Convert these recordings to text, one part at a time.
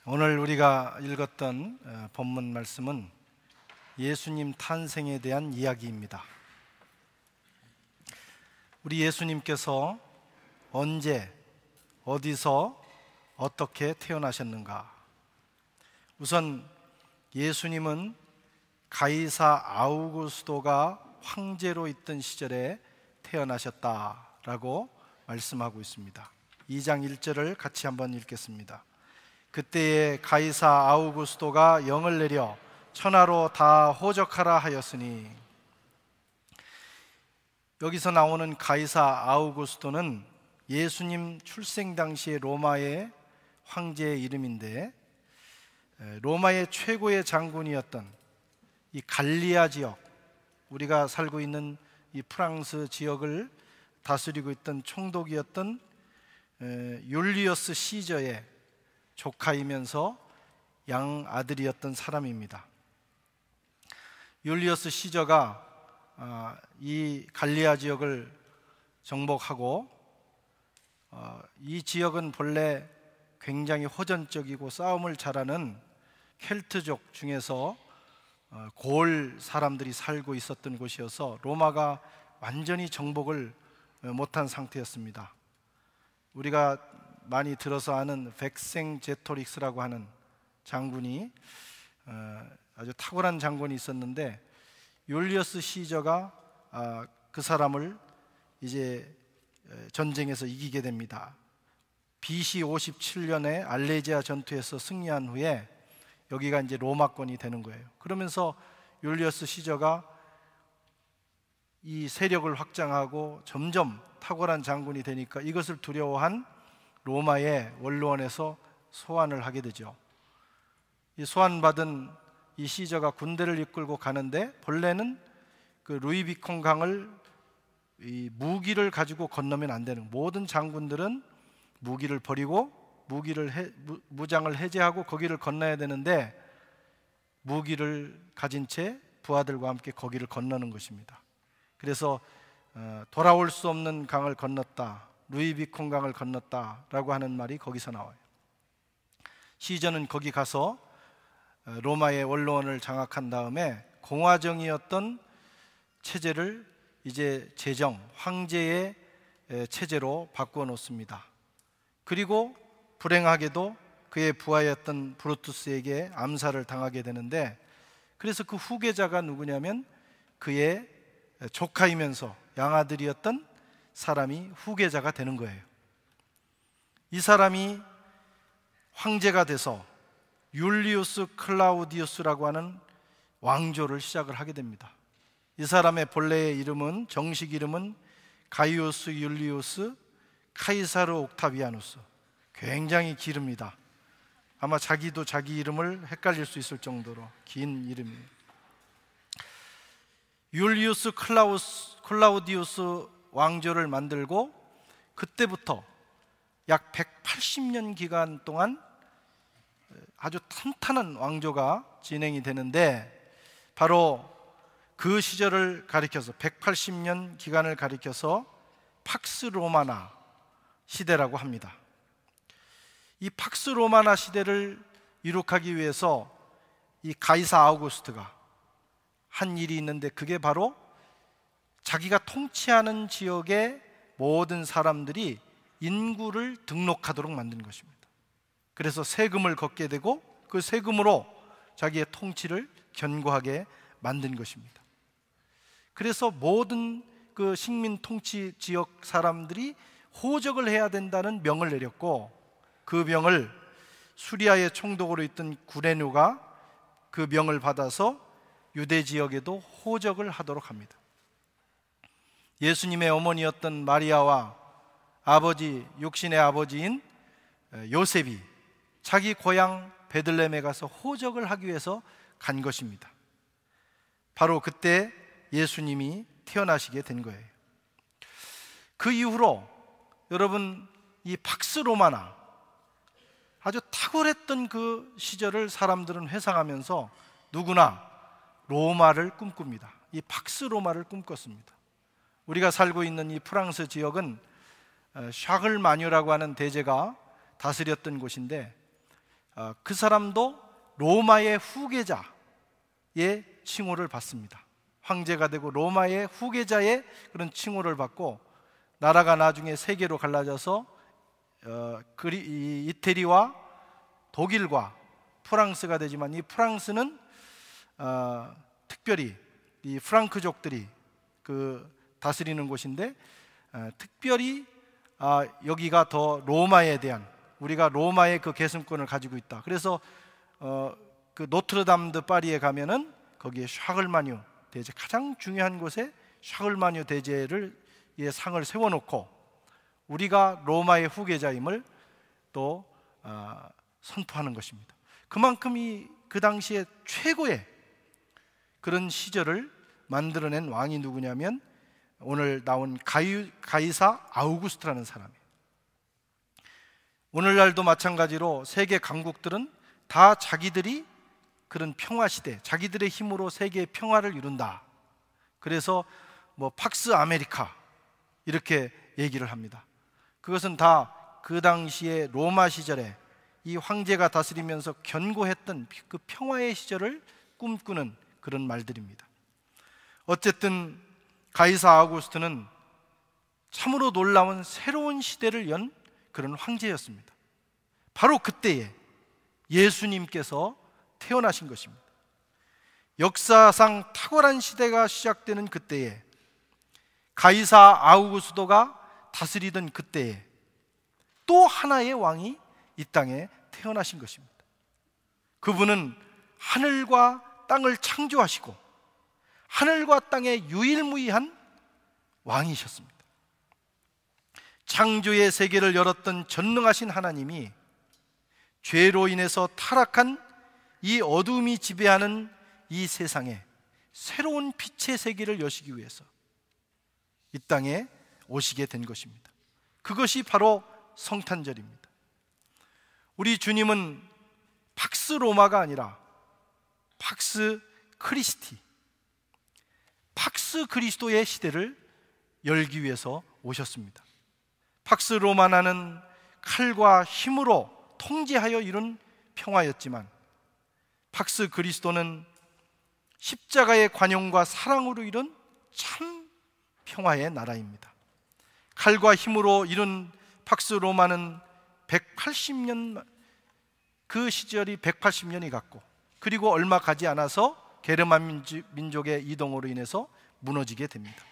오늘 우리가 읽었던 본문 말씀은 예수님 탄생에 대한 이야기입니다. 우리 예수님께서 언제, 어디서, 어떻게 태어나셨는가? 우선 예수님은 가이사 아우구스도가 황제로 있던 시절에 태어나셨다라고 말씀하고 있습니다. 2장 1절을 같이 한번 읽겠습니다. 그때에 가이사 아우구스도가 영을 내려 천하로 다 호적하라 하였으니, 여기서 나오는 가이사 아우구스도는 예수님 출생 당시의 로마의 황제의 이름인데, 로마의 최고의 장군이었던 이 갈리아 지역, 우리가 살고 있는 이 프랑스 지역을 다스리고 있던 총독이었던 율리어스 시저의 조카이면서 양아들이었던 사람입니다. 율리어스 시저가 이 갈리아 지역을 정복하고, 이 지역은 본래 굉장히 호전적이고 싸움을 잘하는 켈트족 중에서 고을 사람들이 살고 있었던 곳이어서 로마가 완전히 정복을 못한 상태였습니다. 우리가 많이 들어서 아는 백생제토릭스라고 하는 장군이 아주 탁월한 장군이 있었는데, 율리어스 시저가 그 사람을 이제 전쟁에서 이기게 됩니다. BC 57년에 알레지아 전투에서 승리한 후에 여기가 이제 로마권이 되는 거예요. 그러면서 율리어스 시저가 이 세력을 확장하고 점점 탁월한 장군이 되니까 이것을 두려워한 로마의 원로원에서 소환을 하게 되죠. 이 소환받은 이 시저가 군대를 이끌고 가는데, 본래는 그 루이비콘 강을 이 무기를 가지고 건너면 안 되는, 모든 장군들은 무기를 버리고 무장을 해제하고 거기를 건너야 되는데, 무기를 가진 채 부하들과 함께 거기를 건너는 것입니다. 그래서 돌아올 수 없는 강을 건넜다, 루이비콘 강을 건넜다라고 하는 말이 거기서 나와요. 시저는 거기 가서 로마의 원로원을 장악한 다음에 공화정이었던 체제를 이제 황제의 체제로 바꾸어 놓습니다. 그리고 불행하게도 그의 부하였던 브루투스에게 암살을 당하게 되는데, 그래서 그 후계자가 누구냐면 그의 조카이면서 양아들이었던 사람이 후계자가 되는 거예요. 이 사람이 황제가 돼서 율리우스 클라우디우스라고 하는 왕조를 시작을 하게 됩니다. 이 사람의 본래의 이름은, 정식 이름은 가이우스 율리우스 카이사르 옥타비아누스. 굉장히 기릅니다. 아마 자기도 자기 이름을 헷갈릴 수 있을 정도로 긴 이름이에요. 율리우스 클라우디우스 왕조를 만들고, 그때부터 약 180년 기간 동안 아주 탄탄한 왕조가 진행이 되는데, 바로 그 시절을 가리켜서 180년 기간을 가리켜서 팍스 로마나 시대라고 합니다. 이 팍스 로마나 시대를 이룩하기 위해서 이 가이사 아우구스트가 한 일이 있는데, 그게 바로 자기가 통치하는 지역의 모든 사람들이 인구를 등록하도록 만든 것입니다. 그래서 세금을 걷게 되고, 그 세금으로 자기의 통치를 견고하게 만든 것입니다. 그래서 모든 그 식민 통치 지역 사람들이 호적을 해야 된다는 명을 내렸고, 그 명을 수리아의 총독으로 있던 구레누가 그 명을 받아서 유대 지역에도 호적을 하도록 합니다. 예수님의 어머니였던 마리아와 육신의 아버지인 요셉이 자기 고향 베들레헴에 가서 호적을 하기 위해서 간 것입니다. 바로 그때 예수님이 태어나시게 된 거예요. 그 이후로 여러분, 이 팍스 로마나, 아주 탁월했던 그 시절을 사람들은 회상하면서 누구나 로마를 꿈꿉니다. 이 팍스 로마를 꿈꿨습니다. 우리가 살고 있는 이 프랑스 지역은 샤글마뉴라고 하는 대제가 다스렸던 곳인데, 그 사람도 로마의 후계자의 칭호를 받습니다. 황제가 되고 로마의 후계자의 그런 칭호를 받고, 나라가 나중에 세 개로 갈라져서 이태리와 독일과 프랑스가 되지만, 이 프랑스는 특별히 이 프랑크족들이 다스리는 곳인데, 특별히 여기가 더 로마에 대한, 우리가 로마의 그 계승권을 가지고 있다. 그래서 그 노트르담 드 파리에 가면은 거기에 샤글마뉴 대제, 가장 중요한 곳에 샤글마뉴 대제를 상을 세워놓고 우리가 로마의 후계자임을 또 선포하는 것입니다. 그만큼 그 당시에 최고의 그런 시절을 만들어낸 왕이 누구냐면 오늘 나온 가이사 아우구스트라는 사람이에요. 오늘날도 마찬가지로 세계 강국들은 다 자기들이 그런 평화 시대, 자기들의 힘으로 세계의 평화를 이룬다. 그래서 팍스 아메리카 이렇게 얘기를 합니다. 그것은 다 그 당시에 로마 시절에 이 황제가 다스리면서 견고했던 그 평화의 시절을 꿈꾸는 그런 말들입니다. 어쨌든 가이사 아우구스트는 참으로 놀라운 새로운 시대를 연 그런 황제였습니다. 바로 그때에 예수님께서 태어나신 것입니다. 역사상 탁월한 시대가 시작되는 그때에, 가이사 아우구스도가 다스리던 그때에 또 하나의 왕이 이 땅에 태어나신 것입니다. 그분은 하늘과 땅을 창조하시고 하늘과 땅의 유일무이한 왕이셨습니다. 창조의 세계를 열었던 전능하신 하나님이 죄로 인해서 타락한 이 어둠이 지배하는 이 세상에 새로운 빛의 세계를 여시기 위해서 이 땅에 오시게 된 것입니다. 그것이 바로 성탄절입니다. 우리 주님은 팍스 로마가 아니라 팍스 크리스티, 팍스 그리스도의 시대를 열기 위해서 오셨습니다. 팍스 로마나는 칼과 힘으로 통제하여 이룬 평화였지만, 팍스 그리스도는 십자가의 관용과 사랑으로 이룬 참 평화의 나라입니다. 칼과 힘으로 이룬 팍스 로마는 180년, 그 시절이 180년이 갔고, 그리고 얼마 가지 않아서 게르만 민족의 이동으로 인해서 무너지게 됩니다.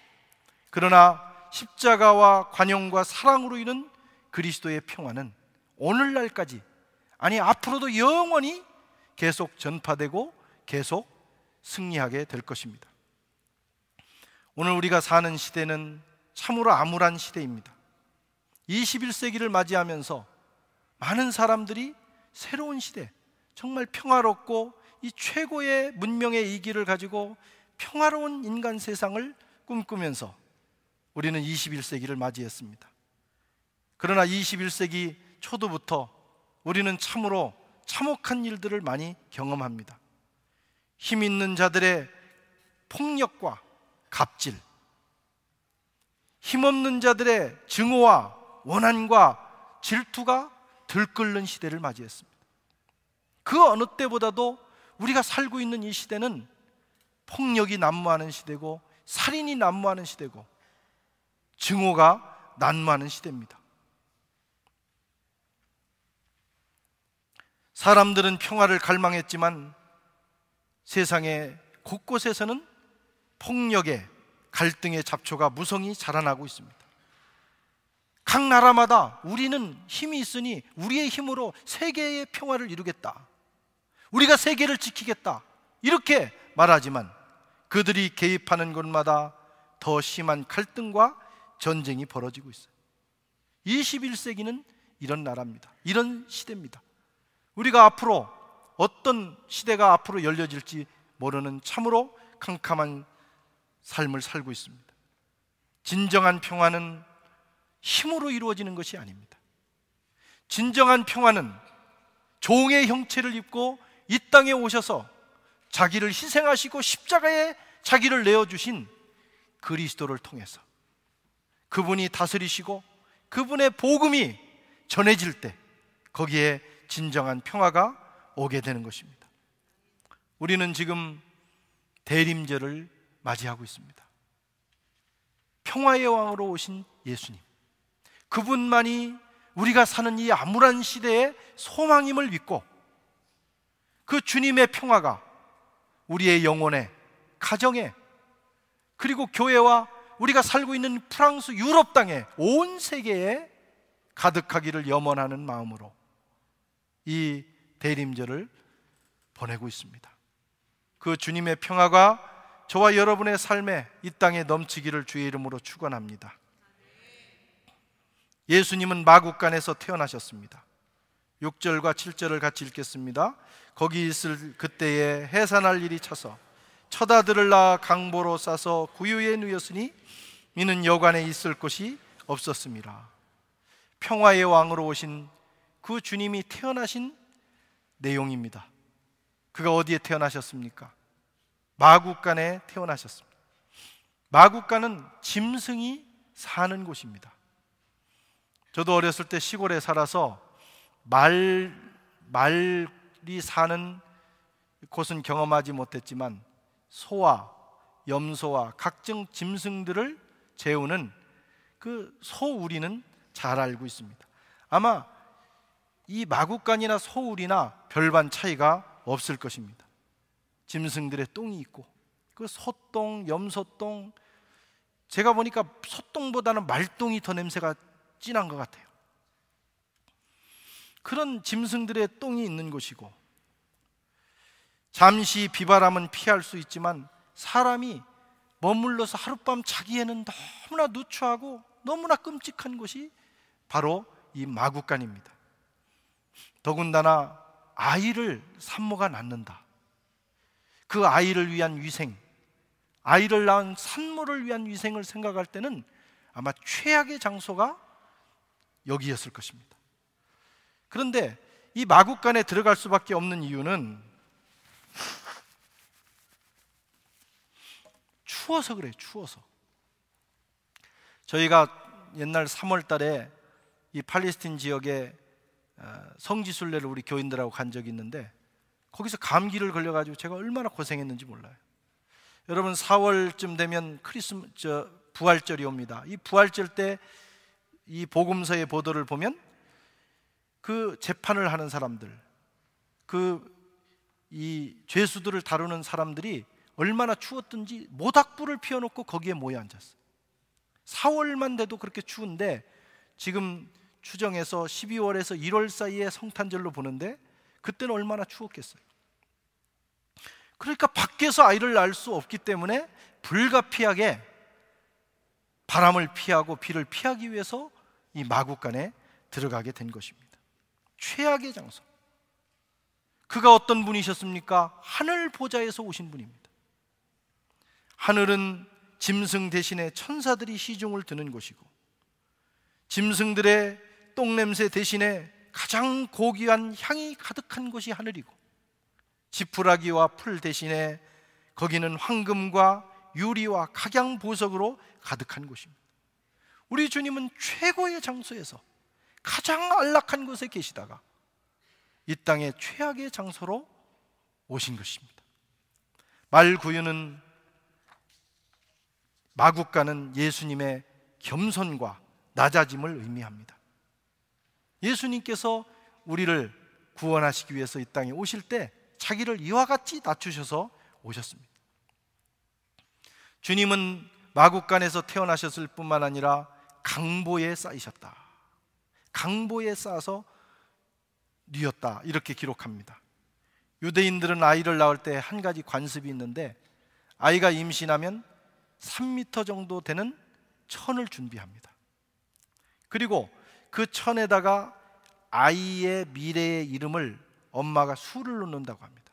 그러나 십자가와 관용과 사랑으로 이룬 그리스도의 평화는 오늘날까지, 아니 앞으로도 영원히 계속 전파되고 계속 승리하게 될 것입니다. 오늘 우리가 사는 시대는 참으로 암울한 시대입니다. 21세기를 맞이하면서 많은 사람들이 새로운 시대, 정말 평화롭고 이 최고의 문명의 이기를 가지고 평화로운 인간 세상을 꿈꾸면서 우리는 21세기를 맞이했습니다. 그러나 21세기 초도부터 우리는 참으로 참혹한 일들을 많이 경험합니다. 힘 있는 자들의 폭력과 갑질, 힘없는 자들의 증오와 원한과 질투가 들끓는 시대를 맞이했습니다. 그 어느 때보다도 우리가 살고 있는 이 시대는 폭력이 난무하는 시대고, 살인이 난무하는 시대고, 증오가 난무하는 시대입니다. 사람들은 평화를 갈망했지만 세상의 곳곳에서는 폭력의, 갈등의 잡초가 무성히 자라나고 있습니다. 각 나라마다 우리는 힘이 있으니 우리의 힘으로 세계의 평화를 이루겠다, 우리가 세계를 지키겠다, 이렇게 말하지만 그들이 개입하는 곳마다 더 심한 갈등과 전쟁이 벌어지고 있어요. 21세기는 이런 나라입니다. 이런 시대입니다. 우리가 앞으로 어떤 시대가 앞으로 열려질지 모르는 참으로 캄캄한 삶을 살고 있습니다. 진정한 평화는 힘으로 이루어지는 것이 아닙니다. 진정한 평화는 종의 형체를 입고 이 땅에 오셔서 자기를 희생하시고 십자가에 자기를 내어주신 그리스도를 통해서, 그분이 다스리시고 그분의 복음이 전해질 때 거기에 진정한 평화가 오게 되는 것입니다. 우리는 지금 대림절을 맞이하고 있습니다. 평화의 왕으로 오신 예수님, 그분만이 우리가 사는 이 암울한 시대의 소망임을 믿고 그 주님의 평화가 우리의 영혼에, 가정에, 그리고 교회와 우리가 살고 있는 프랑스, 유럽 땅에, 온 세계에 가득하기를 염원하는 마음으로 이 대림절을 보내고 있습니다. 그 주님의 평화가 저와 여러분의 삶에 이 땅에 넘치기를 주의 이름으로 축원합니다. 예수님은 마국간에서 태어나셨습니다. 6절과 7절을 같이 읽겠습니다. 거기 있을 그때에 해산할 일이 차서 첫 아들을 낳아 강보로 싸서 구유에 누였으니 이는 여관에 있을 곳이 없었습니다. 평화의 왕으로 오신 그 주님이 태어나신 내용입니다. 그가 어디에 태어나셨습니까? 마국간에 태어나셨습니다. 마국간은 짐승이 사는 곳입니다. 저도 어렸을 때 시골에 살아서 말이 사는 곳은 경험하지 못했지만 소와 염소와 각종 짐승들을 재우는 그 소우리는 잘 알고 있습니다. 아마 이 마국간이나 소우리나 별반 차이가 없을 것입니다. 짐승들의 똥이 있고 그 소똥, 염소똥, 제가 보니까 소똥보다는 말똥이 더 냄새가 진한 것 같아요. 그런 짐승들의 똥이 있는 곳이고, 잠시 비바람은 피할 수 있지만 사람이 머물러서 하룻밤 자기에는 너무나 누추하고 너무나 끔찍한 곳이 바로 이 마국간입니다. 더군다나 아이를 산모가 낳는다, 그 아이를 위한 위생, 아이를 낳은 산모를 위한 위생을 생각할 때는 아마 최악의 장소가 여기였을 것입니다. 그런데 이 마국간에 들어갈 수밖에 없는 이유는 추워서 그래요. 추워서. 저희가 옛날 3월 달에 이 팔레스틴 지역에 성지순례를 우리 교인들하고 간 적이 있는데 거기서 감기를 걸려가지고 제가 얼마나 고생했는지 몰라요. 여러분, 4월쯤 되면 부활절이 옵니다. 이 부활절 때 이 복음서의 보도를 보면 그 재판을 하는 사람들, 이 죄수들을 다루는 사람들이 얼마나 추웠든지 모닥불을 피워놓고 거기에 모여 앉았어요. 4월만 돼도 그렇게 추운데 지금 추정해서 12월에서 1월 사이에 성탄절로 보는데 그때는 얼마나 추웠겠어요. 그러니까 밖에서 아이를 낳을 수 없기 때문에 불가피하게 바람을 피하고 비를 피하기 위해서 이 마국간에 들어가게 된 것입니다. 최악의 장소. 그가 어떤 분이셨습니까? 하늘 보좌에서 오신 분입니다. 하늘은 짐승 대신에 천사들이 시중을 드는 곳이고, 짐승들의 똥냄새 대신에 가장 고귀한 향이 가득한 곳이 하늘이고, 지푸라기와 풀 대신에 거기는 황금과 유리와 각양보석으로 가득한 곳입니다. 우리 주님은 최고의 장소에서 가장 안락한 곳에 계시다가 이 땅의 최악의 장소로 오신 것입니다. 말구유는, 마국간은 예수님의 겸손과 낮아짐을 의미합니다. 예수님께서 우리를 구원하시기 위해서 이 땅에 오실 때 자기를 이와 같이 낮추셔서 오셨습니다. 주님은 마국간에서 태어나셨을 뿐만 아니라 강보에 쌓이셨다, 강보에 쌓아서 뉘었다, 이렇게 기록합니다. 유대인들은 아이를 낳을 때 한 가지 관습이 있는데, 아이가 임신하면 3m 정도 되는 천을 준비합니다. 그리고 그 천에다가 아이의 미래의 이름을 엄마가 수를 놓는다고 합니다.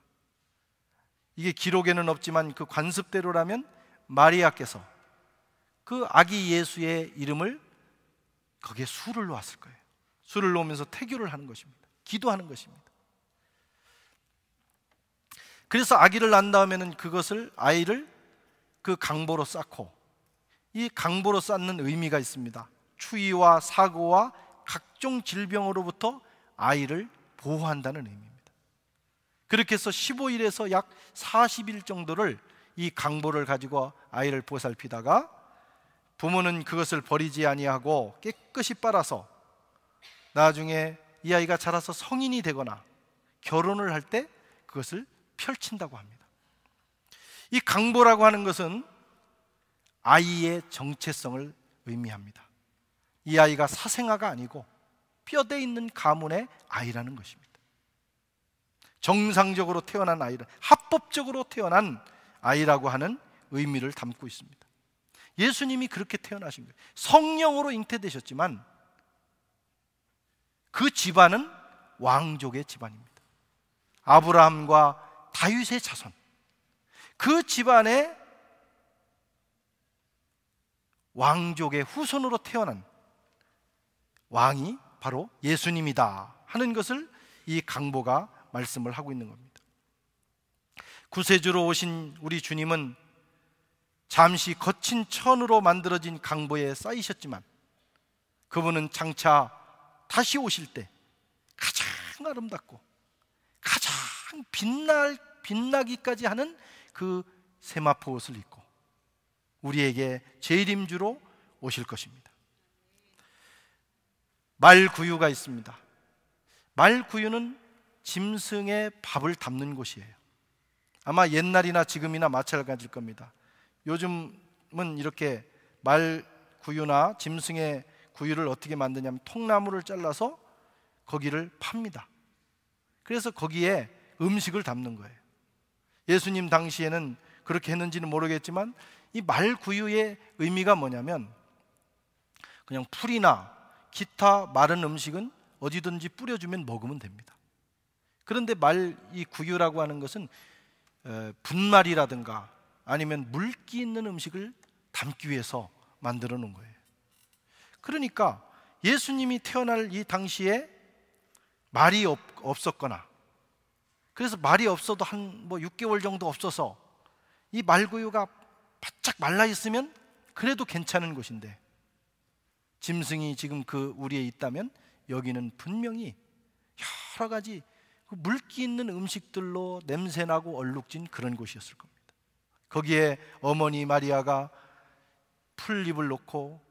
이게 기록에는 없지만 그 관습대로라면 마리아께서 그 아기 예수의 이름을 거기에 수를 놓았을 거예요. 수를 놓으면서 태교를 하는 것입니다. 기도하는 것입니다. 그래서 아기를 낳은 다음에는 그것을, 아이를 그 강보로 쌓고, 이 강보로 쌓는 의미가 있습니다. 추위와 사고와 각종 질병으로부터 아이를 보호한다는 의미입니다. 그렇게 해서 15일에서 약 40일 정도를 이 강보를 가지고 아이를 보살피다가 부모는 그것을 버리지 아니하고 깨끗이 빨아서 나중에 이 아이가 자라서 성인이 되거나 결혼을 할 때 그것을 펼친다고 합니다. 이 강보라고 하는 것은 아이의 정체성을 의미합니다. 이 아이가 사생아가 아니고 뼈대 있는 가문의 아이라는 것입니다. 정상적으로 태어난 아이를, 합법적으로 태어난 아이라고 하는 의미를 담고 있습니다. 예수님이 그렇게 태어나신 거예요. 성령으로 잉태되셨지만 그 집안은 왕족의 집안입니다. 아브라함과 다윗의 자손, 그 집안의 왕족의 후손으로 태어난 왕이 바로 예수님이다 하는 것을 이 강보가 말씀을 하고 있는 겁니다. 구세주로 오신 우리 주님은 잠시 거친 천으로 만들어진 강보에 쌓이셨지만 그분은 장차 다시 오실 때 가장 아름답고 가장 빛나기까지 하는 그 세마포 옷을 입고 우리에게 재림주로 오실 것입니다. 말구유가 있습니다. 말구유는 짐승의 밥을 담는 곳이에요. 아마 옛날이나 지금이나 마찬가지일 겁니다. 요즘은 이렇게 말구유나 짐승의 구유를 어떻게 만드냐면 통나무를 잘라서 거기를 팝니다. 그래서 거기에 음식을 담는 거예요. 예수님 당시에는 그렇게 했는지는 모르겠지만 이 말구유의 의미가 뭐냐면 그냥 풀이나 기타 마른 음식은 어디든지 뿌려주면 먹으면 됩니다. 그런데 이 구유라고 하는 것은 분말이라든가 아니면 물기 있는 음식을 담기 위해서 만들어 놓은 거예요. 그러니까 예수님이 태어날 이 당시에 말이 없었거나, 그래서 말이 없어도 한 6개월 정도 없어서 이 말구유가 바짝 말라 있으면 그래도 괜찮은 곳인데, 짐승이 지금 그 우리에 있다면 여기는 분명히 여러 가지 그 물기 있는 음식들로 냄새나고 얼룩진 그런 곳이었을 겁니다. 거기에 어머니 마리아가 풀잎을 놓고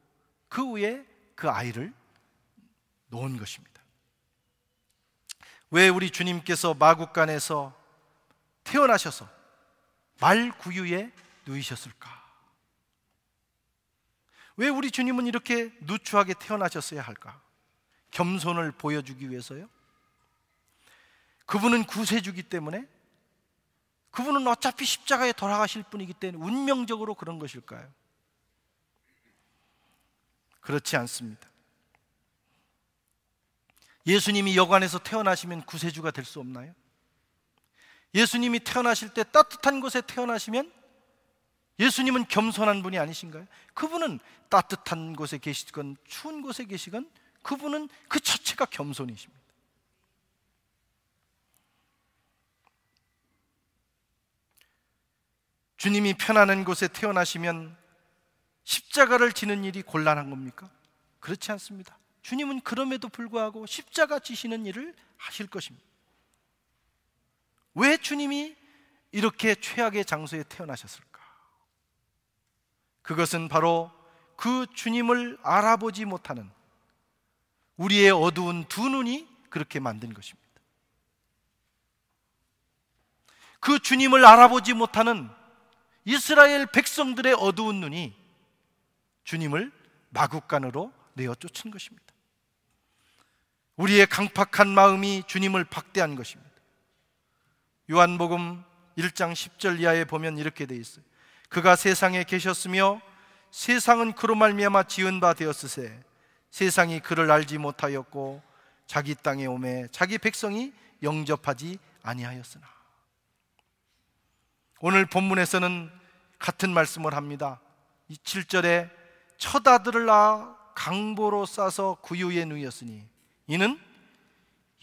그 위에 그 아이를 놓은 것입니다. 왜 우리 주님께서 마국간에서 태어나셔서 말구유에 누이셨을까? 왜 우리 주님은 이렇게 누추하게 태어나셨어야 할까? 겸손을 보여주기 위해서요? 그분은 구세주기 때문에? 그분은 어차피 십자가에 돌아가실 분이기 때문에 운명적으로 그런 것일까요? 그렇지 않습니다. 예수님이 여관에서 태어나시면 구세주가 될 수 없나요? 예수님이 태어나실 때 따뜻한 곳에 태어나시면 예수님은 겸손한 분이 아니신가요? 그분은 따뜻한 곳에 계시건 추운 곳에 계시건 그분은 그 자체가 겸손이십니다. 주님이 편안한 곳에 태어나시면 십자가를 지는 일이 곤란한 겁니까? 그렇지 않습니다. 주님은 그럼에도 불구하고 십자가 지시는 일을 하실 것입니다. 왜 주님이 이렇게 최악의 장소에 태어나셨을까? 그것은 바로 그 주님을 알아보지 못하는 우리의 어두운 두 눈이 그렇게 만든 것입니다. 그 주님을 알아보지 못하는 이스라엘 백성들의 어두운 눈이 주님을 마국간으로 내어 쫓은 것입니다. 우리의 강팍한 마음이 주님을 박대한 것입니다. 요한복음 1장 10절 이하에 보면 이렇게 되어 있어요. 그가 세상에 계셨으며 세상은 그로 말미암아 지은 바 되었으세 세상이 그를 알지 못하였고 자기 땅에 오매 자기 백성이 영접하지 아니하였으나. 오늘 본문에서는 같은 말씀을 합니다. 이 7절에 첫 아들을 낳아 강보로 싸서 구유에 누이었으니 이는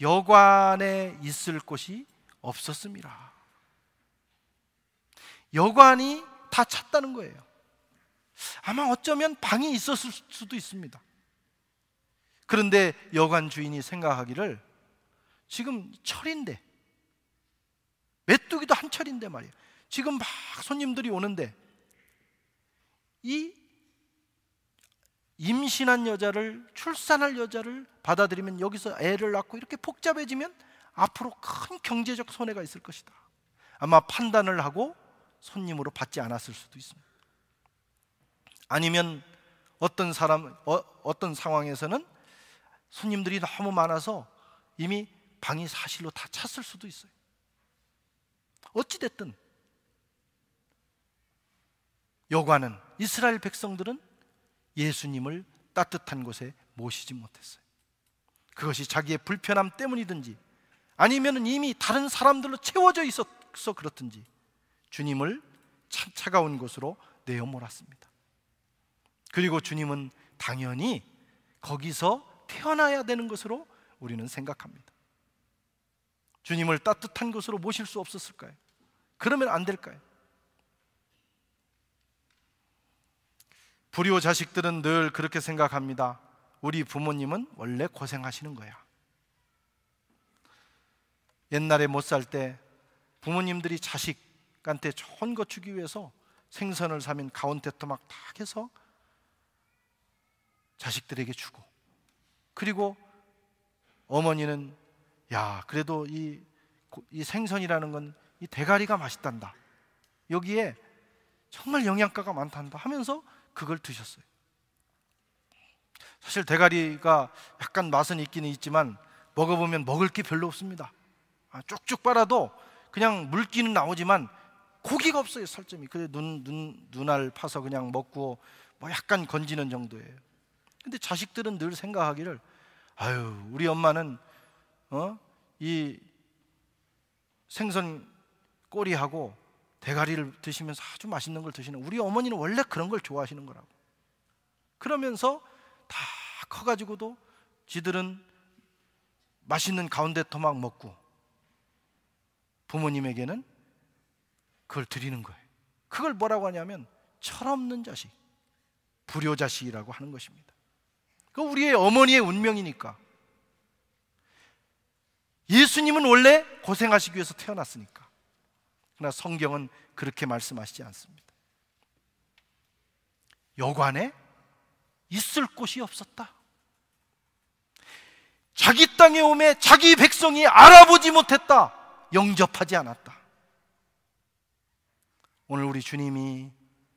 여관에 있을 곳이 없었음이라. 여관이 다 찼다는 거예요. 아마 어쩌면 방이 있었을 수도 있습니다. 그런데 여관 주인이 생각하기를 지금 철인데 메뚜기도 한철인데 말이에요. 지금 막 손님들이 오는데 이 임신한 여자를, 출산할 여자를 받아들이면, 여기서 애를 낳고 이렇게 복잡해지면 앞으로 큰 경제적 손해가 있을 것이다. 아마 판단을 하고 손님으로 받지 않았을 수도 있습니다. 아니면 어떤 상황에서는 손님들이 너무 많아서 이미 방이 사실로 다 찼을 수도 있어요. 어찌됐든 여관은, 이스라엘 백성들은 예수님을 따뜻한 곳에 모시지 못했어요. 그것이 자기의 불편함 때문이든지 아니면 이미 다른 사람들로 채워져 있어서 그렇든지 주님을 차가운 곳으로 내어 몰았습니다. 그리고 주님은 당연히 거기서 태어나야 되는 것으로 우리는 생각합니다. 주님을 따뜻한 곳으로 모실 수 없었을까요? 그러면 안 될까요? 불효 자식들은 늘 그렇게 생각합니다. 우리 부모님은 원래 고생하시는 거야. 옛날에 못 살 때 부모님들이 자식한테 좋은 거 주기 위해서 생선을 사면 가온테토막 다 해서 자식들에게 주고, 그리고 어머니는 야, 그래도 이 생선이라는 건 이 대가리가 맛있단다, 여기에 정말 영양가가 많단다 하면서 그걸 드셨어요. 사실 대가리가 약간 맛은 있기는 있지만 먹어보면 먹을 게 별로 없습니다. 쭉쭉 빨아도 그냥 물기는 나오지만 고기가 없어요. 살점이. 그래 눈알 파서 그냥 먹고 뭐 약간 건지는 정도예요. 근데 자식들은 늘 생각하기를, 아유, 우리 엄마는 이 생선 꼬리하고 대가리를 드시면서 아주 맛있는 걸 드시는, 우리 어머니는 원래 그런 걸 좋아하시는 거라고. 그러면서 다 커가지고도 지들은 맛있는 가운데토막 먹고 부모님에게는 그걸 드리는 거예요. 그걸 뭐라고 하냐면 철없는 자식, 불효자식이라고 하는 것입니다. 그 우리의 어머니의 운명이니까. 예수님은 원래 고생하시기 위해서 태어났으니까. 그러나 성경은 그렇게 말씀하시지 않습니다. 여관에 있을 곳이 없었다. 자기 땅에 오매 자기 백성이 알아보지 못했다. 영접하지 않았다. 오늘 우리 주님이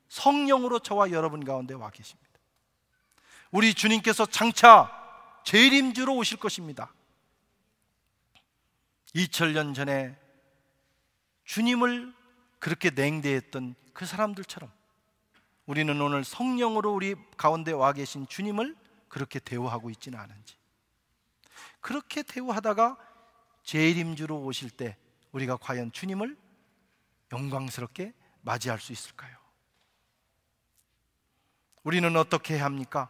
성령으로 저와 여러분 가운데 와 계십니다. 우리 주님께서 장차 재림주로 오실 것입니다. 2000년 전에 주님을 그렇게 냉대했던 그 사람들처럼 우리는 오늘 성령으로 우리 가운데 와 계신 주님을 그렇게 대우하고 있지는 않은지, 그렇게 대우하다가 재림주로 오실 때 우리가 과연 주님을 영광스럽게 맞이할 수 있을까요? 우리는 어떻게 해야 합니까?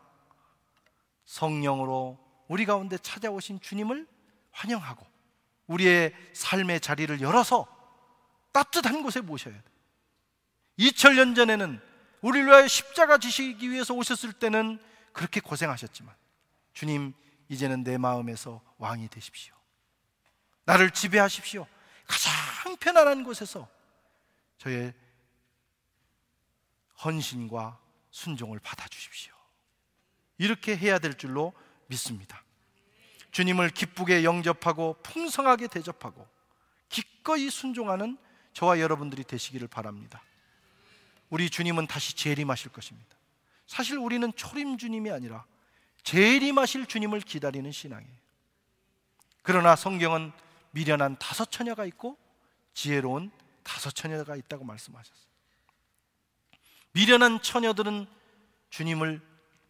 성령으로 우리 가운데 찾아오신 주님을 환영하고 우리의 삶의 자리를 열어서 따뜻한 곳에 모셔야 돼요. 2000년 전에는 우리를 위하여 십자가 지시기 위해서 오셨을 때는 그렇게 고생하셨지만, 주님, 이제는 내 마음에서 왕이 되십시오. 나를 지배하십시오. 가장 편안한 곳에서 저의 헌신과 순종을 받아주십시오. 이렇게 해야 될 줄로 믿습니다. 주님을 기쁘게 영접하고 풍성하게 대접하고 기꺼이 순종하는 저와 여러분들이 되시기를 바랍니다. 우리 주님은 다시 재림하실 것입니다. 사실 우리는 초림 주님이 아니라 재림하실 주님을 기다리는 신앙이에요. 그러나 성경은 미련한 5 처녀가 있고 지혜로운 5 처녀가 있다고 말씀하셨어요. 미련한 처녀들은 주님을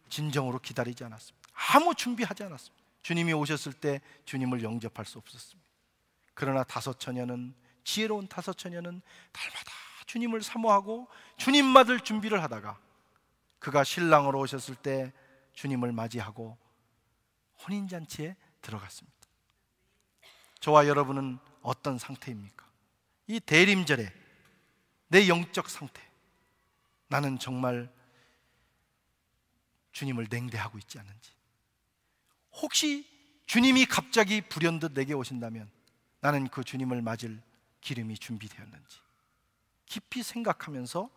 진정으로 기다리지 않았습니다. 아무 준비하지 않았습니다. 주님이 오셨을 때 주님을 영접할 수 없었습니다. 그러나 5 처녀는, 지혜로운 5 처녀는 날마다 주님을 사모하고 주님 맞을 준비를 하다가 그가 신랑으로 오셨을 때 주님을 맞이하고 혼인잔치에 들어갔습니다. 저와 여러분은 어떤 상태입니까? 이 대림절에 내 영적 상태, 나는 정말 주님을 냉대하고 있지 않는지, 혹시 주님이 갑자기 불현듯 내게 오신다면 나는 그 주님을 맞을 기름이 준비되었는지 깊이 생각하면서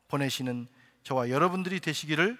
보내시는 저와 여러분들이 되시기를